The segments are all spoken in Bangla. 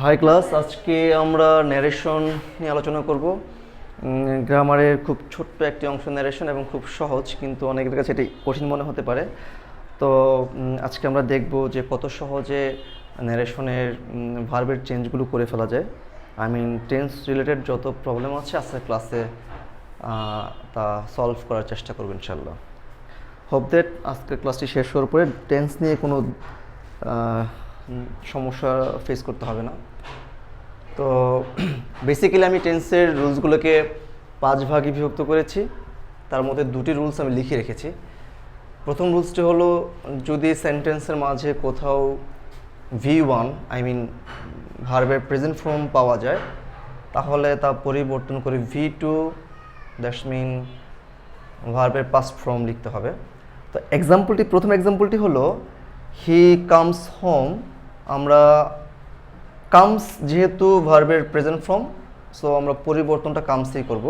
হাই ক্লাস, আজকে আমরা ন্যারেশন নিয়ে আলোচনা করব। গ্রামারের খুব ছোট্ট একটি অংশ ন্যারেশন এবং খুব সহজ, কিন্তু অনেকের কাছে এটি কঠিন মনে হতে পারে। তো আজকে আমরা দেখব যে কত সহজে ন্যারেশনের ভার্বের চেঞ্জগুলো করে ফেলা যায়। টেন্স রিলেটেড যত প্রবলেম আছে আজকের ক্লাসে তা সলভ করার চেষ্টা করব ইনশাল্লাহ। হোপ দ্যাট আজকের ক্লাসটি শেষ হওয়ার পরে টেন্স নিয়ে কোনো সমস্যা ফেস করতে হবে না। তো বেসিক্যালি আমি টেন্সের রুলসগুলোকে 5 ভাগে বিভক্ত করেছি। তার মধ্যে 2টি রুলস আমি লিখে রেখেছি। প্রথম রুলসটি হলো, যদি সেন্টেন্সের মাঝে কোথাও V1 ভার্বের প্রেজেন্ট ফর্ম পাওয়া যায়, তাহলে তা পরিবর্তন করে V2 দ্যাটস মিন ভার্বের পাস্ট ফর্ম লিখতে হবে। তো প্রথম এক্সাম্পলটি হলো হি কামস হোম। আমরা কামস যেহেতু ভার্বের প্রেজেন্ট ফর্ম, সো আমরা পরিবর্তনটা কামসেই করব।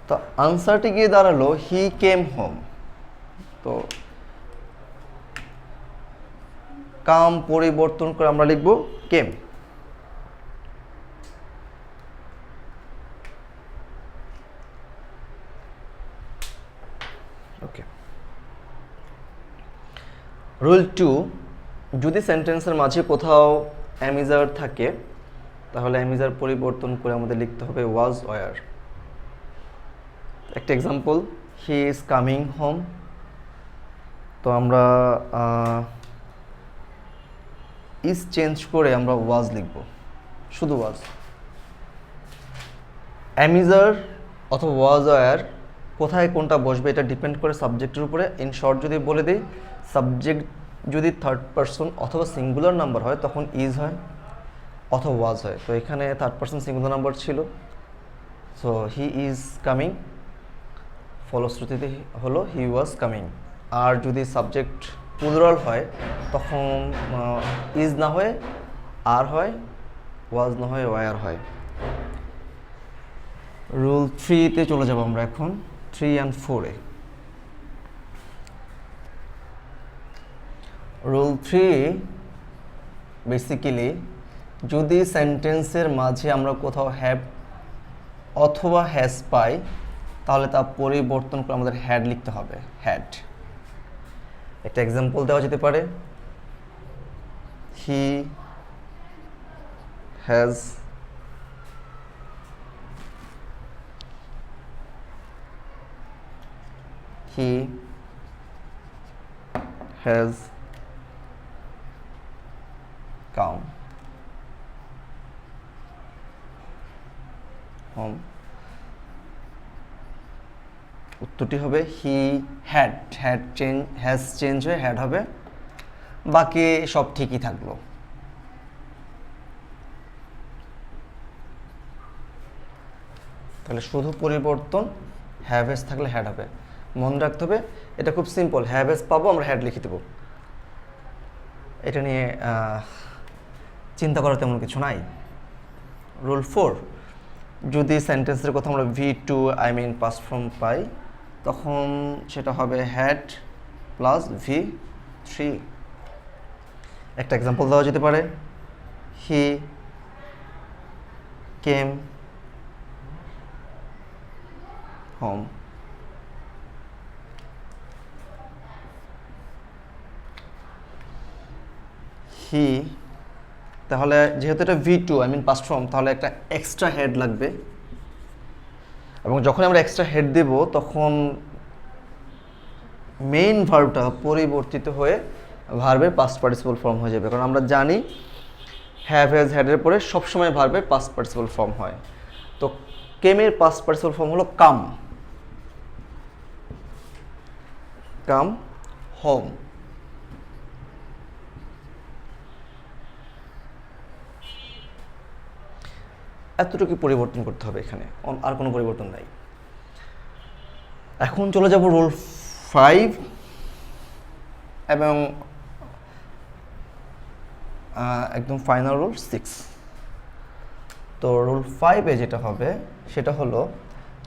তো আনসারটি গিয়ে দাঁড়ালো হি কেম হোম। তো কাম পরিবর্তন করে আমরা লিখব কেম। ওকে। রুল 2, যদি সেন্টেন্সের মাঝে কোথাও অ্যামিজার থাকে, তাহলে অ্যামিজার পরিবর্তন করে আমাদের লিখতে হবে ওয়াজ ওয়ার। একটা example, he is coming home. তো আমরা ইজ চেঞ্জ করে আমরা ওয়াজ লিখব, শুধু ওয়াজ। অ্যামিজার অথবা ওয়াজ ওয়ার কোথায় কোনটা বসবে এটা ডিপেন্ড করে সাবজেক্টের উপরে। ইন শর্ট যদি বলে দিই, সাবজেক্ট যদি থার্ড পারসন অথবা সিঙ্গুলার নাম্বার হয় তখন ইজ হয় অথবা ওয়াজ হয়। তো এখানে থার্ড পারসন সিঙ্গুলার নাম্বার ছিল, সো হি ইজ কামিং, ফলশ্রুতিতে হলো হি ওয়াজ কামিং। আর যদি সাবজেক্ট প্লুরাল হয় তখন ইজ না হয়ে আর হয়, ওয়াজ না হয়ে ওয়ার হয়। রুল 3-তে চলে যাব আমরা এখন, 3 and 4-এ। রুল 3 বেসিক্যালি, যদি সেন্টেন্সের মাঝে আমরা কোথাও হ্যাভ অথবা হ্যাজ পাই, তাহলে তা পরিবর্তন করে আমাদের হ্যাড লিখতে হবে, হ্যাড। একটা এক্সাম্পল দেওয়া যেতে পারে, he has he has come home. উত্তরটি হবে হি হ্যাজ চেঞ্জ হয়ে হ্যাড হবে, বাকি সব ঠিকই থাকলো। তাহলে শুধু পরিবর্তন হ্যাভ হ্যাজ থাকলে হ্যাড হবে। মনে রাখতে হবে, এটা খুব সিম্পল। হ্যাভ হ্যাজ পাবো, আমরা হ্যাড লিখে দেবো। এটা নিয়ে চিন্তা করার তেমন কিছু নাই। রুল 4, যদি সেন্টেন্সের কথা আমরা V2 পাস্ট ফর্ম পাই, তখন সেটা হবে হ্যাড প্লাস V3। একটা এক্সাম্পল দেওয়া যেতে পারে, হি কেম হোম। হি, তাহলে যেহেতু এটা V2 পাস্ট ফর্ম, তাহলে একটা এক্সট্রা হেড লাগবে, এবং যখন আমরা এক্সট্রা হেড দেব তখন মেইন ভার্বটা পরিবর্তিত হয়ে ভার্বের পাস্ট পার্টিসিপল ফর্ম হয়ে যাবে। কারণ আমরা জানি হ্যাভ হ্যাজ হ্যাডের পরে সবসময় ভার্বের পাস্ট পার্টিসিপল ফর্ম হয়। তো কেমের পাস্ট পার্টিসিপল ফর্ম হলো কাম, কাম হোম। এতটুকু পরিবর্তন করতে হবে, এখানে আর কোনো পরিবর্তন নাই। এখন চলে যাব রুল 5 এবং একদম ফাইনাল রুল 6। তো রুল 5-এ যেটা হবে সেটা হলো,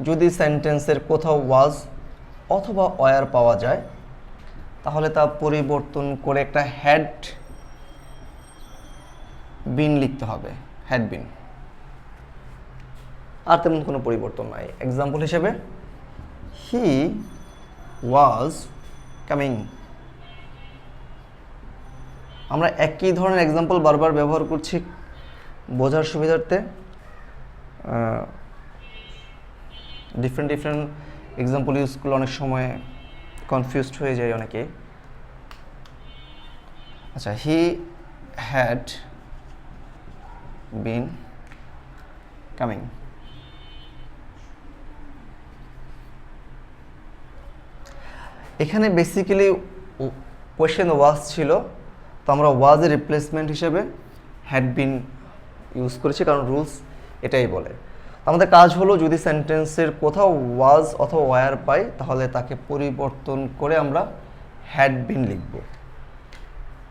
যদি সেন্টেন্সের কোথাও ওয়াজ অথবা ওয়ার পাওয়া যায়, তাহলে তা পরিবর্তন করে একটা হ্যাড বিন লিখতে হবে, হ্যাড বিন, আর তেমন কোনো পরিবর্তন নাই। এক্সাম্পল হিসেবে হি ওয়াজ কামিং। আমরা একই ধরনের এক্সাম্পল বারবার ব্যবহার করছি বোঝার সুবিধার্থে। ডিফারেন্ট এক্সাম্পল ইউজ করলে অনেক সময় কনফিউজড হয়ে যায় অনেকে। আচ্ছা, হি হ্যাড বিন কামিং। এখানে বেসিক্যালি কোয়েশ্চেন ওয়াজ ছিল, তো আমরা ওয়াজের রিপ্লেসমেন্ট হিসেবে হ্যাড বিন ইউজ করেছি, কারণ রুলস এটাই বলে। আমাদের কাজ হলো যদি সেন্টেন্সের কোথাও ওয়াজ অথবা ওয়ার পাই তাহলে তাকে পরিবর্তন করে আমরা হ্যাড বিন লিখব।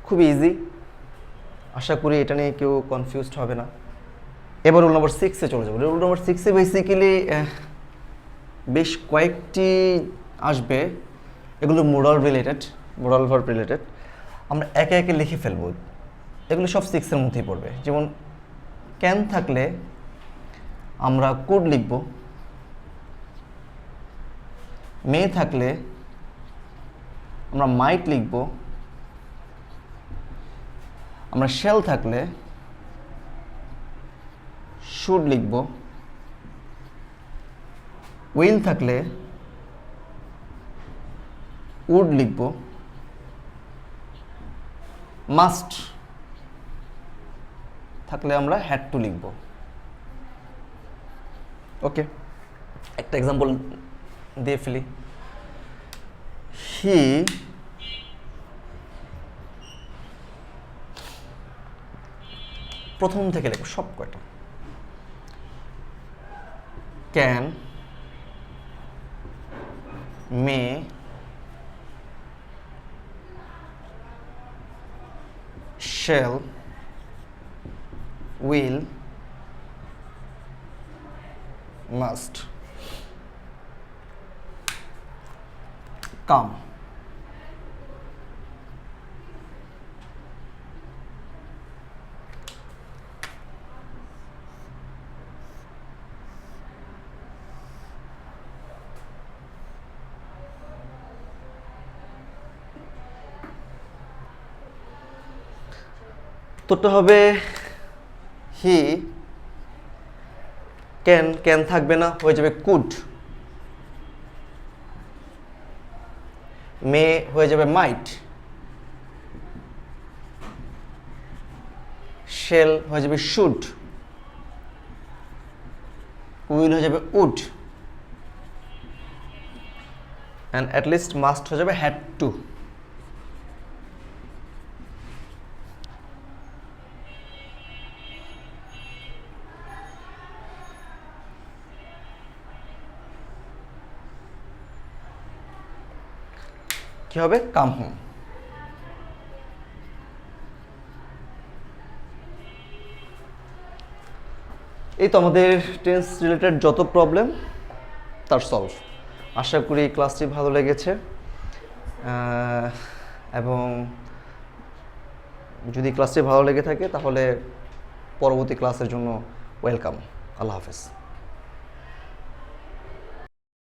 খুব ইজি, আশা করি এটা নিয়ে কেউ কনফিউজড হবে না। এবার রুল নম্বর 6-এ চলে যাবো। রুল নম্বর 6-এ বেসিক্যালি বেশ কয়েকটি আসবে, এগুলো moral related, moral verb related. আমরা একে একে লিখে ফেলব, এগুলো সব 6-এর মধ্যেই পড়বে। যেমন ক্যান থাকলে আমরা কুড লিখব, মে থাকলে আমরা মাইট লিখব, আমরা শ্যাল থাকলে শুড লিখব, উইল থাকলে উড লিখব, মাস্ট থাকলে আমরা হ্যাড টু লিখব। ওকে, একটা এক্সাম্পল দিয়ে ফেলি। হি প্রথম থেকে লিখব সব কয়টা। Can, May, shall, will, must, come। উত্তরটা হবে হি ক্যান থাকবে না, হয়ে যাবে কুড। মে হয়ে যাবে মাইট, শেল হয়ে যাবে শুড, উইল হয়ে যাবে would, and at least must হয়ে যাবে হ্যাড টু। কি হবে? Come home. এই তো আমাদের টেন্স রিলেটেড যত প্রবলেম তার সলভ। আশা করি এই ক্লাসটি ভালো লেগেছে, এবং যদি ক্লাসটি ভালো লেগে থাকে তাহলে পরবর্তী ক্লাসের জন্য ওয়েলকাম। আল্লাহ হাফেজ।